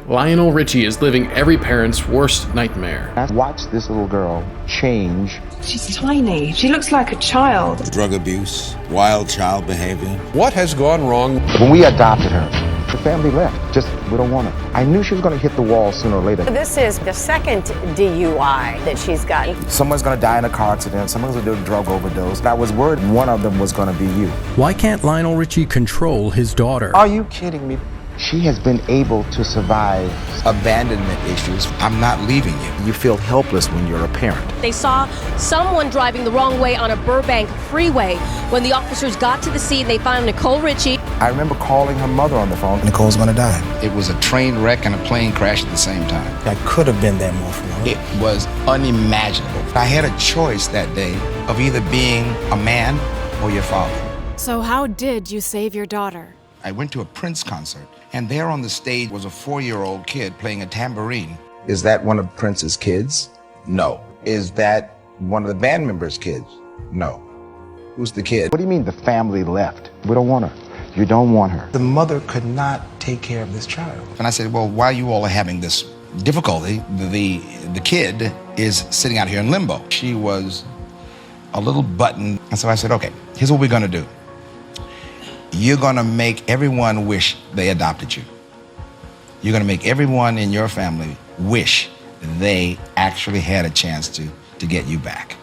Lionel Richie is living every parent's worst nightmare. I watched this little girl change. She's tiny. She looks like a child. Drug abuse, wild child behavior. What has gone wrong? When we adopted her, the family left. Just, we don't want her. I knew she was going to hit the wall sooner or later. This is the second DUI that she's gotten. Someone's going to die in a car accident. Someone's going to do a drug overdose. I was worried one of them was going to be you. Why can't Lionel Richie control his daughter? Are you kidding me? She has been able to survive Abandonment issues. I'm not leaving you. You feel helpless when you're a parent. They saw someone driving the wrong way on a Burbank freeway. When the officers got to the scene, they found Nicole Richie. I remember calling her mother on the phone. Nicole's gonna die. It was a train wreck and a plane crash at the same time. I could have been there more for her. It was unimaginable. I had a choice that day of either being a man or your father. So how did you save your daughter? I went to a Prince concert, and there on the stage was a 4-year-old kid playing a tambourine. Is that one of Prince's kids? No. Is that one of the band members' kids? No. Who's the kid? What do you mean the family left? We don't want her. You don't want her. The mother could not take care of this child. And I said, well, while you all are having this difficulty, the kid is sitting out here in limbo. She was a little button. And so I said, okay, here's what we're gonna do. You're gonna make everyone wish they adopted you. You're gonna make everyone in your family wish they actually had a chance to get you back.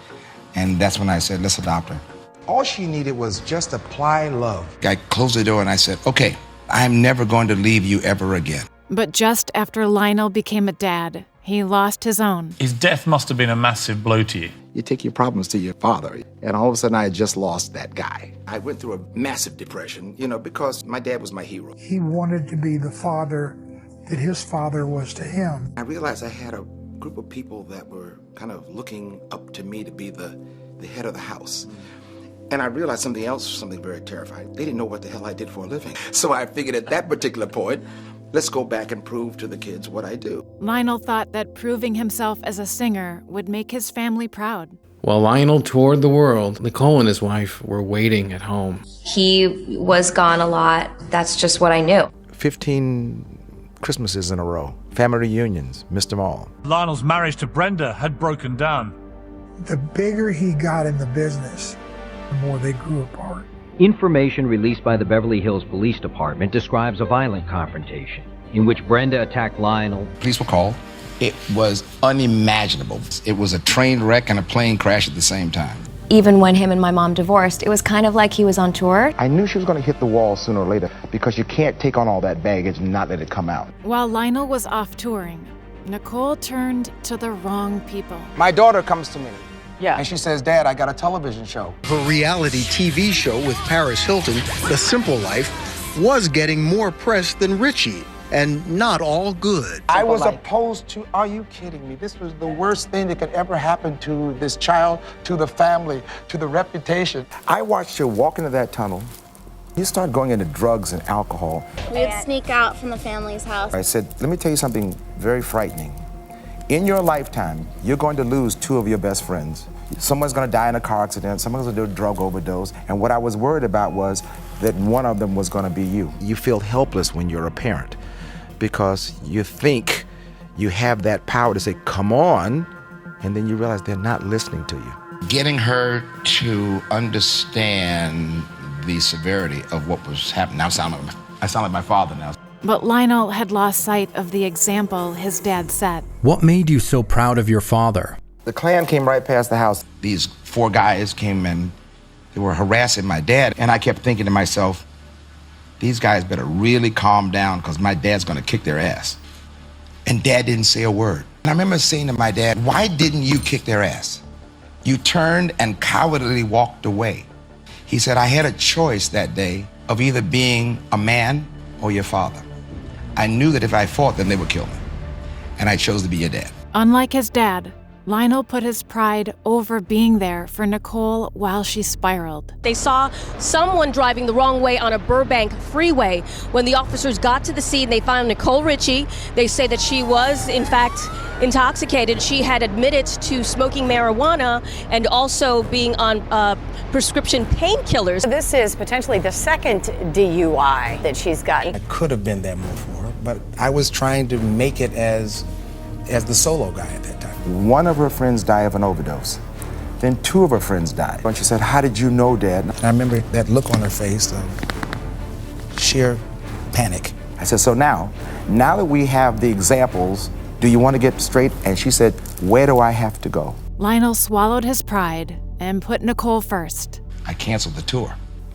And that's when I said, let's adopt her. All she needed was just apply love. I closed the door and I said, okay, I'm never going to leave you ever again. But just after Lionel became a dad, he lost his own. His death must have been a massive blow to you. You take your problems to your father, and all of a sudden I had just lost that guy. I went through a massive depression, because my dad was my hero. He wanted to be the father that his father was to him. I realized I had a group of people that were kind of looking up to me to be the head of the house. And I realized something very terrifying. They didn't know what the hell I did for a living. So I figured at that particular point, let's go back and prove to the kids what I do. Lionel thought that proving himself as a singer would make his family proud. While Lionel toured the world, Nicole and his wife were waiting at home. He was gone a lot. That's just what I knew. 15 Christmases in a row. Family reunions, missed them all. Lionel's marriage to Brenda had broken down. The bigger he got in the business, the more they grew apart. Information released by the Beverly Hills Police Department describes a violent confrontation in which Brenda attacked Lionel. Police were called. It was unimaginable. It was a train wreck and a plane crash at the same time. Even when him and my mom divorced, it was kind of like he was on tour. I knew she was going to hit the wall sooner or later because you can't take on all that baggage and not let it come out. While Lionel was off touring, Nicole turned to the wrong people. My daughter comes to me. Yeah. And she says, Dad, I got a television show. Her reality TV show with Paris Hilton, The Simple Life, was getting more press than Richie, and not all good. I was opposed to, are you kidding me? This was the worst thing that could ever happen to this child, to the family, to the reputation. I watched her walk into that tunnel. You start going into drugs and alcohol. We would sneak out from the family's house. I said, let me tell you something very frightening. In your lifetime, you're going to lose 2 of your best friends. Someone's going to die in a car accident, someone's going to do a drug overdose, and what I was worried about was that one of them was going to be you. You feel helpless when you're a parent because you think you have that power to say, come on, and then you realize they're not listening to you. Getting her to understand the severity of what was happening. Now I sound like my father now. But Lionel had lost sight of the example his dad set. What made you so proud of your father? The Klan came right past the house. These 4 guys came and they were harassing my dad. And I kept thinking to myself, these guys better really calm down because my dad's going to kick their ass. And Dad didn't say a word. And I remember saying to my dad, why didn't you kick their ass? You turned and cowardly walked away. He said, I had a choice that day of either being a man or your father. I knew that if I fought them, they would kill me. And I chose to be your dad. Unlike his dad, Lionel put his pride over being there for Nicole while she spiraled. They saw someone driving the wrong way on a Burbank freeway. When the officers got to the scene, they found Nicole Richie. They say that she was, in fact, intoxicated. She had admitted to smoking marijuana and also being on prescription painkillers. This is potentially the second DUI that she's gotten. I could have been there more for her. but I was trying to make it as the solo guy at that time. One of her friends died of an overdose. Then two of her friends died. And she said, "How did you know, Dad?" And I remember that look on her face of sheer panic. I said, "So now that we have the examples, do you want to get straight?" And she said, "Where do I have to go?" Lionel swallowed his pride and put Nicole first. I canceled the tour.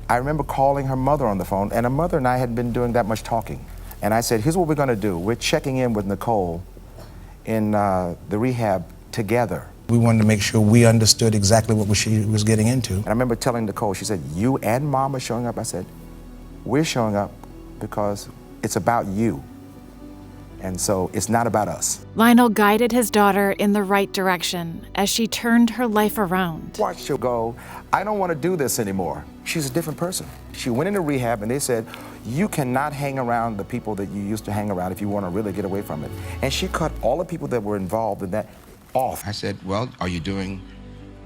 I remember calling her mother on the phone, and her mother and I hadn't been doing that much talking. And I said, "Here's what we're going to do. We're checking in with Nicole in the rehab together." We wanted to make sure we understood exactly what she was getting into. And I remember telling Nicole, she said, "You and Mom are showing up?" I said, "We're showing up because it's about you. And so it's not about us." Lionel guided his daughter in the right direction as she turned her life around. Watched her go, "I don't want to do this anymore." She's a different person. She went into rehab and they said, "You cannot hang around the people that you used to hang around if you want to really get away from it." And she cut all the people that were involved in that off. I said, "Well, are you doing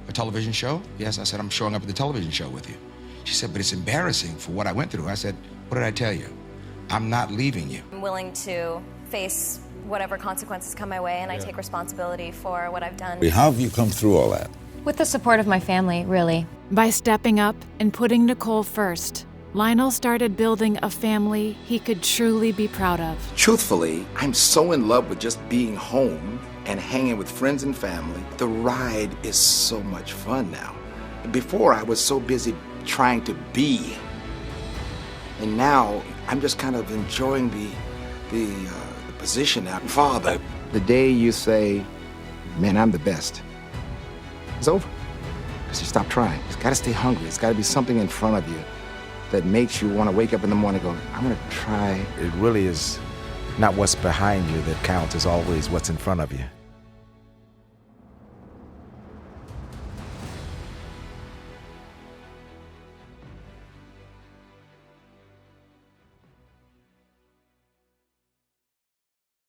a television show?" "Yes." I said, "I'm showing up at the television show with you." She said, "But it's embarrassing for what I went through." I said, "What did I tell you? I'm not leaving you." I'm willing to face whatever consequences come my way, and I take responsibility for what I've done. How have you come through all that? With the support of my family, really. By stepping up and putting Nicole first, Lionel started building a family he could truly be proud of. Truthfully, I'm so in love with just being home and hanging with friends and family. The ride is so much fun now. Before, I was so busy trying to be. And now, I'm just kind of enjoying the position now. Father, the day you say, "Man, I'm the best," it's over. Because you stop trying. It's got to stay hungry. It's got to be something in front of you that makes you want to wake up in the morning and go, "I'm going to try." It really is not what's behind you that counts. It's always what's in front of you.